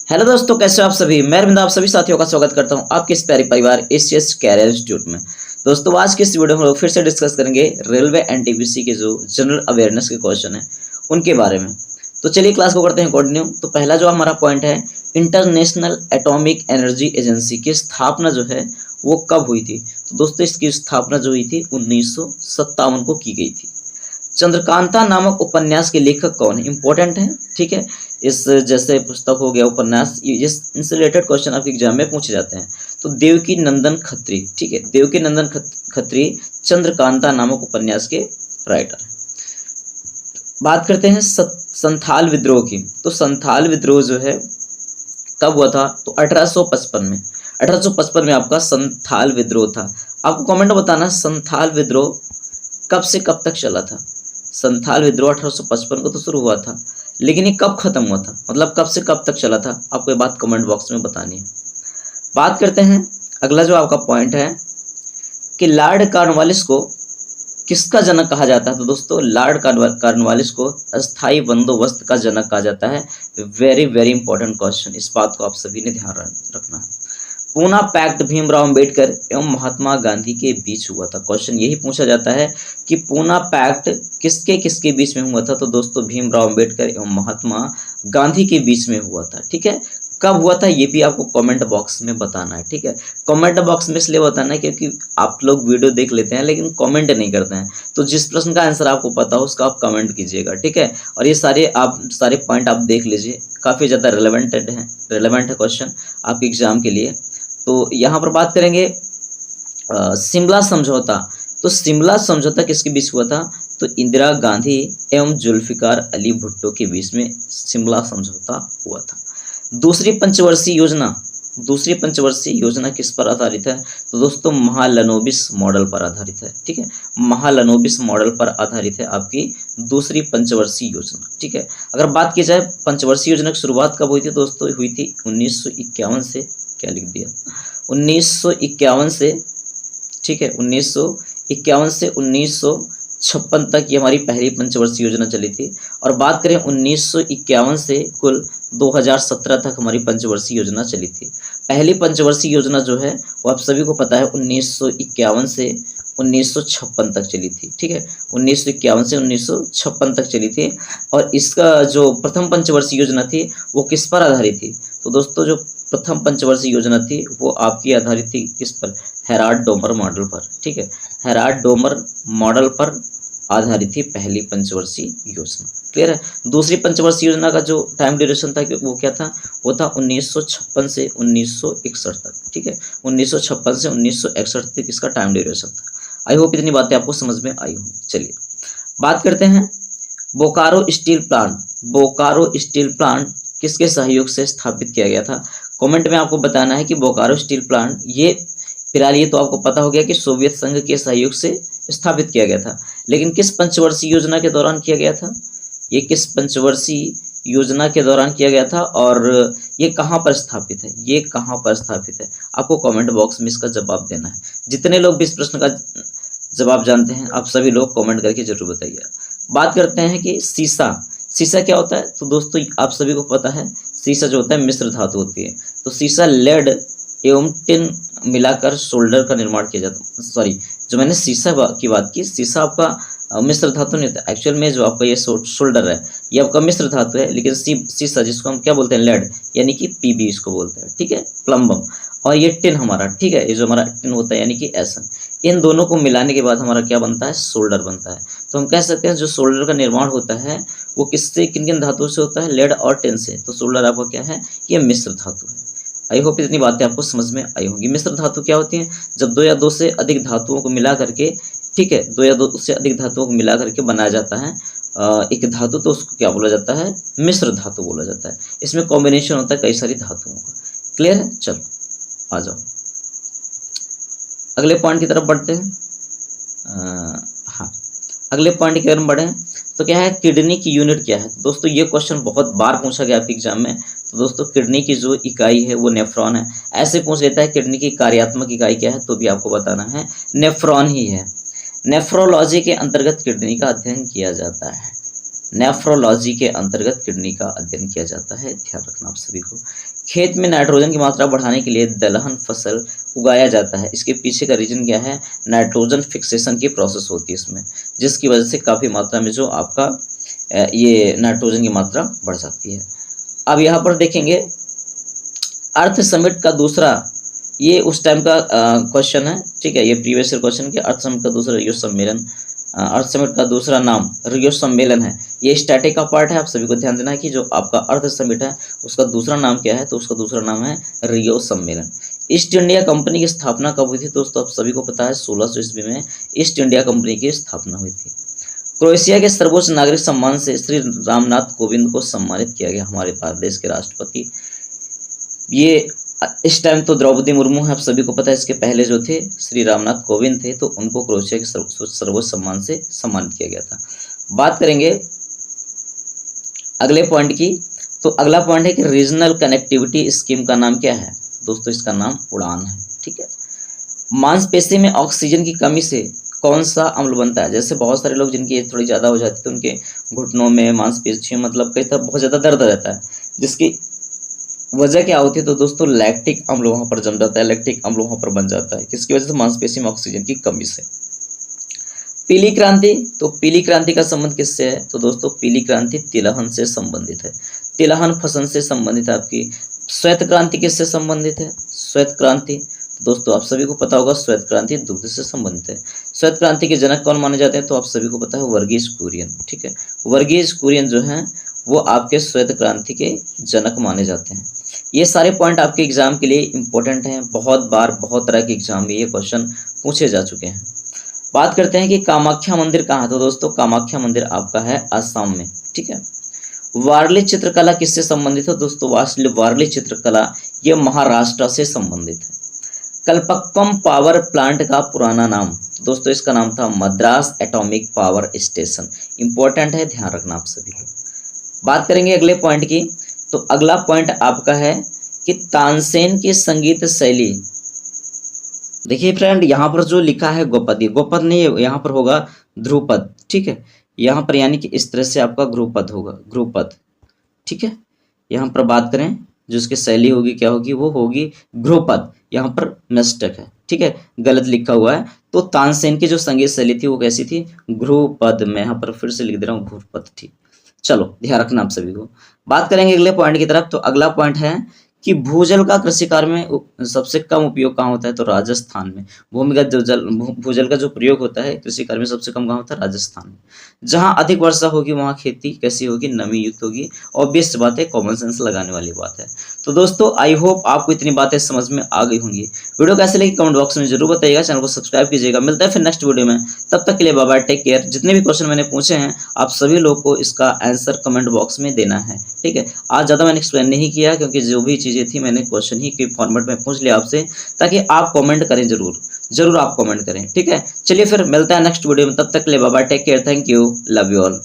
Hello दोस्तों, कैसे हो आप सभी। मैं अरविंद आप सभी साथियों का स्वागत करता हूं आपके इस प्यारे परिवार एसीएस कैरियर इंस्टीट्यूट में। दोस्तों, आज की इस वीडियो में हम लोग फिर से डिस्कस करेंगे रेलवे एनटीपीसी के जो जनरल अवेयरनेस के क्वेश्चन है उनके बारे में। तो चलिए क्लास को करते हैं कंटिन्यू। तो पहला जो हमारा पॉइंट है, इंटरनेशनल एटॉमिक एनर्जी एजेंसी की स्थापना जो है वो कब हुई थी। तो दोस्तों, इसकी स्थापना जो हुई थी 1957 को की गई थी। चंद्रकांता नामक उपन्यास के लेखक कौन है, इंपॉर्टेंट है। ठीक है, इस जैसे पुस्तक हो गया, उपन्यास, इनसे रिलेटेड क्वेश्चन आपके एग्जाम में पूछे जाते हैं। तो देवकी नंदन खत्री, ठीक है, देवकी नंदन खत्री चंद्रकांता नामक उपन्यास के राइटर। बात करते हैं संथाल विद्रोह की। तो संथाल विद्रोह जो है कब हुआ था, तो 1855 में। 1855 में आपका संथाल विद्रोह था। आपको कमेंट में बताना संथाल विद्रोह कब से कब तक चला था। संथाल विद्रोह 1855 को तो शुरू हुआ था, लेकिन ये कब खत्म हुआ था, मतलब कब से कब तक चला था, आपको ये बात कमेंट बॉक्स में बतानी है। बात करते हैं अगला जो आपका पॉइंट है कि लॉर्ड कॉर्नवालिस को किसका जनक कहा जाता है। तो दोस्तों, लॉर्ड कॉर्नवालिस को अस्थायी बंदोबस्त का जनक कहा जाता है। वेरी वेरी इंपॉर्टेंट क्वेश्चन, इस बात को आप सभी ने ध्यान रखना है। पूना पैक्ट भीमराव अंबेडकर एवं महात्मा गांधी के बीच हुआ था। क्वेश्चन यही पूछा जाता है कि पूना पैक्ट किसके किसके बीच में हुआ था। तो दोस्तों, भीमराव अंबेडकर एवं महात्मा गांधी के बीच में हुआ था। ठीक है, कब हुआ था ये भी आपको कमेंट बॉक्स में बताना है। ठीक है, कमेंट बॉक्स में इसलिए बताना है क्योंकि आप लोग वीडियो देख लेते हैं लेकिन कमेंट नहीं करते हैं। तो जिस प्रश्न का आंसर आपको पता हो उसका आप कमेंट कीजिएगा। ठीक है, और ये सारे पॉइंट आप देख लीजिए, काफ़ी ज़्यादा रिलेवेंट है क्वेश्चन आपके एग्जाम के लिए। तो यहाँ पर बात करेंगे शिमला समझौता। तो शिमला समझौता किसके बीच हुआ था, तो इंदिरा गांधी एवं जुल्फिकार अली भुट्टो के बीच में शिमला समझौता हुआ था। दूसरी पंचवर्षीय योजना किस पर आधारित है, तो दोस्तों महालनोबिस मॉडल पर आधारित है। ठीक है, महालनोबिस मॉडल पर आधारित है आपकी दूसरी पंचवर्षीय योजना। ठीक है, अगर बात की जाए पंचवर्षीय योजना की शुरुआत कब हुई थी, दोस्तों हुई थी 1951 से, क्या लिख दिया, 1951 से। ठीक है, 1951 से 1956 तक ये हमारी पहली पंचवर्षीय योजना चली थी। और बात करें 1951 से कुल 2017 तक हमारी पंचवर्षीय योजना चली थी। पहली पंचवर्षीय योजना जो है वो आप सभी को पता है 1951 से 1956 तक चली थी। ठीक है, 1951 से 1956 तक चली थी। और इसका जो प्रथम पंचवर्षीय योजना थी वो किस पर आधारित थी, तो दोस्तों जो प्रथम पंचवर्षीय योजना थी वो आपकी आधारित थी किस पर, हेराल्ड डोमर मॉडल पर। ठीक है, हेराल्ड डोमर मॉडल पर आधारित थी पहली पंचवर्षीय योजना। क्लियर है। दूसरी पंचवर्षीय योजना का जो टाइम ड्यूरेशन था वो क्या था, वो था 1956 से 1961 तक। ठीक है, 1956 से 1961 तक इसका टाइम ड्यूरेशन था। आई होप इतनी बातें आपको समझ में आई होंगी। चलिए बात करते हैं Bokaro steel plant. Bokaro steel plant किसके सहयोग से स्थापित किया गया था। कमेंट में आपको बताना है कि बोकारो स्टील प्लांट, ये फिलहाल ये तो आपको पता हो गया कि सोवियत संघ के सहयोग से स्थापित किया गया था, लेकिन किस पंचवर्षीय योजना के दौरान किया गया था, ये किस पंचवर्षीय योजना के दौरान किया गया था और ये कहाँ पर स्थापित है, ये कहाँ पर स्थापित है, आपको कमेंट बॉक्स में इसका जवाब देना है। जितने लोग भी इस प्रश्न का जवाब जानते हैं आप सभी लोग कमेंट करके जरूर बताइए। बात करते हैं कि सीसा क्या होता है, तो दोस्तों आप सभी को पता है सीसा जो होता है मिश्र धातु होती है। तो सीसा लेड एवं टिन मिलाकर शोल्डर का निर्माण किया जाता है। सॉरी, जो मैंने सीसा की बात की, सीसा आपका मिश्र धातु नहीं होता। एक्चुअल में जो आपका ये शोल्डर है ये आपका मिश्र धातु है, लेकिन सीसा जिसको हम क्या बोलते हैं, लेड, यानी कि पीबी इसको बोलते हैं। ठीक है, प्लम्बम, और ये टिन हमारा, ठीक है, ये जो हमारा टिन होता है यानी कि एसन, इन दोनों को मिलाने के बाद हमारा क्या बनता है, शोल्डर बनता है। तो हम कह सकते हैं जो शोल्डर का निर्माण होता है वो किससे, किन किन धातुओं से होता है, लेड और टिन से। तो शोल्डर आपका क्या है, ये मिश्र धातु है। आई होप इतनी बातें आपको समझ में आई होंगी। मिश्र धातु क्या होती हैं, जब दो या दो से अधिक धातुओं को मिला करके, ठीक है, दो या दो से अधिक धातुओं को मिला करके बनाया जाता है एक धातु, तो उसको क्या बोला जाता है, मिश्र धातु बोला जाता है। इसमें कॉम्बिनेशन होता है कई सारी धातुओं का। क्लियर है, चलो आ जाओ अगले पॉइंट की तरफ बढ़ते हैं। हाँ, अगले पॉइंट की तरफ बढ़े तो क्या है, किडनी की यूनिट क्या है। दोस्तों ये क्वेश्चन बहुत बार पूछा गया आपके एग्जाम में। तो दोस्तों किडनी की जो इकाई है वो नेफ्रॉन है। ऐसे पूछ लेता है किडनी की कार्यात्मक इकाई क्या है, तो भी आपको बताना है नेफ्रॉन ही है। नेफ्रोलॉजी के अंतर्गत किडनी का अध्ययन किया जाता है। नेफ्रोलॉजी के अंतर्गत किडनी का अध्ययन किया जाता है, ध्यान रखना आप सभी को। खेत में नाइट्रोजन की मात्रा बढ़ाने के लिए दलहन फसल उगाया जाता है। इसके पीछे का रीजन क्या है? नाइट्रोजन फिक्सेशन की प्रोसेस होती है इसमें, जिसकी वजह से काफ़ी मात्रा में जो आपका ये नाइट्रोजन की मात्रा बढ़ जाती है। अब यहाँ पर देखेंगे अर्थ समिट का दूसरा, ये उस टाइम का क्वेश्चन है, ठीक है, ये प्रीवियस ईयर क्वेश्चन के अर्थ समिट का दूसरा रियो सम्मेलन, अर्थ समिट का दूसरा नाम रियो सम्मेलन है। ये स्टैटिक का पार्ट है, आप सभी को ध्यान देना है कि जो आपका अर्थ समिट है उसका दूसरा नाम क्या है, तो उसका दूसरा नाम है रियो सम्मेलन। ईस्ट इंडिया कंपनी की स्थापना कब हुई थी दोस्तों? आप सभी को पता है 1600 ईस्वी में ईस्ट इंडिया कंपनी की स्थापना हुई थी। क्रोएशिया के सर्वोच्च नागरिक सम्मान से श्री रामनाथ कोविंद को सम्मानित किया गया, हमारे भारत देश के राष्ट्रपति। ये इस टाइम तो द्रौपदी मुर्मू है, आप सभी को पता है। इसके पहले जो थे श्री रामनाथ कोविंद थे, तो उनको क्रोएशिया के सर्वोच्च सम्मान से सम्मानित किया गया था। बात करेंगे अगले पॉइंट की, तो अगला पॉइंट है कि रीजनल कनेक्टिविटी स्कीम का नाम क्या है दोस्तों? इसका नाम उड़ान है, ठीक है। मांसपेशी में ऑक्सीजन की कमी से कौन सा अम्ल बनता है? जैसे बहुत सारे लोग जिनकी एज थोड़ी ज़्यादा हो जाती है तो उनके घुटनों में, मांसपेशियों मतलब कई तरह बहुत ज़्यादा दर्द रहता है, जिसकी वजह क्या होती है? तो दोस्तों लैक्टिक अम्ल वहाँ पर जम जाता है, लैक्टिक अम्ल वहाँ पर बन जाता है, किसकी वजह से? मांसपेशी में ऑक्सीजन की कमी से। पीली क्रांति, तो पीली क्रांति का संबंध किससे है? तो दोस्तों पीली क्रांति तिलहन से संबंधित है, तिलहन फसल से संबंधित है आपकी। श्वेत क्रांति किससे संबंधित है? श्वेत क्रांति दोस्तों आप सभी को पता होगा, श्वेत क्रांति दुग्ध से संबंधित है। श्वेत क्रांति के जनक कौन माने जाते हैं? तो आप सभी को पता है वर्गीज कुरियन, ठीक है। वर्गीज कुरियन जो हैं वो आपके श्वेत क्रांति के जनक माने जाते हैं। ये सारे पॉइंट आपके एग्जाम के लिए इंपॉर्टेंट हैं, बहुत बार बहुत तरह के एग्जाम में ये क्वेश्चन पूछे जा चुके हैं। बात करते हैं कि कामाख्या मंदिर कहाँ है? तो दोस्तों कामाख्या मंदिर आपका है असम में, ठीक है। वारली चित्रकला किससे संबंधित है? दोस्तों वारली चित्रकला ये महाराष्ट्र से संबंधित है। कल्पक्कम पावर प्लांट का पुराना नाम, दोस्तों इसका नाम था Madras atomic power station. Important है, ध्यान रखना आप सभी को। बात करेंगे अगले पॉइंट की, तो अगला पॉइंट आपका है कि तानसेन की संगीत शैली। देखिए फ्रेंड, यहाँ पर जो लिखा है गोपद, ये गोपद नहीं, यहाँ पर होगा ध्रुपद, ठीक है। यहाँ पर यानी कि इस तरह से आपका ध्रुपद होगा, ध्रुपद, ठीक है। यहाँ पर बात करें जो इसकी शैली होगी क्या होगी? वो होगी ध्रुपद, यहाँ पर मिस्टेक है, ठीक है, गलत लिखा हुआ है। तो तानसेन की जो संगीत शैली थी वो कैसी थी? ध्रुपद। मैं यहाँ पर फिर से लिख दे रहा हूँ ध्रुपद, ठीक। चलो ध्यान रखना आप सभी को। बात करेंगे अगले पॉइंट की तरफ, तो अगला पॉइंट है कि भूजल का कृषि कार्य में सबसे कम उपयोग कहाँ होता है? तो राजस्थान में। भूमिगत जो जल भूजल का जो प्रयोग होता है कृषि कार्य में सबसे कम कहाँ होता है? राजस्थान में। जहाँ अधिक वर्षा होगी वहाँ खेती कैसी होगी? नमी युक्त होगी। ऑब्वियस बात है, कॉमन सेंस लगाने वाली बात है। तो दोस्तों आई होप आपको इतनी बातें समझ में आ गई होंगी। वीडियो कैसे लगी कमेंट बॉक्स में जरूर बताइएगा, चैनल को सब्सक्राइब कीजिएगा। मिलता है फिर नेक्स्ट वीडियो में, तब तक के लिए बाय बाय, टेक केयर। जितने भी क्वेश्चन मैंने पूछे हैं आप सभी लोग को इसका आंसर कमेंट बॉक्स में देना है, ठीक है। आज ज़्यादा मैंने एक्सप्लेन नहीं किया क्योंकि जो भी चीज़ें थी मैंने क्वेश्चन ही के फॉर्मेट में पूछ लिया आपसे, ताकि आप कमेंट करें, जरूर आप कमेंट करें, ठीक है। चलिए फिर मिलता है नेक्स्ट वीडियो में, तब तक के लिए bye bye, take care, thank you, love you all.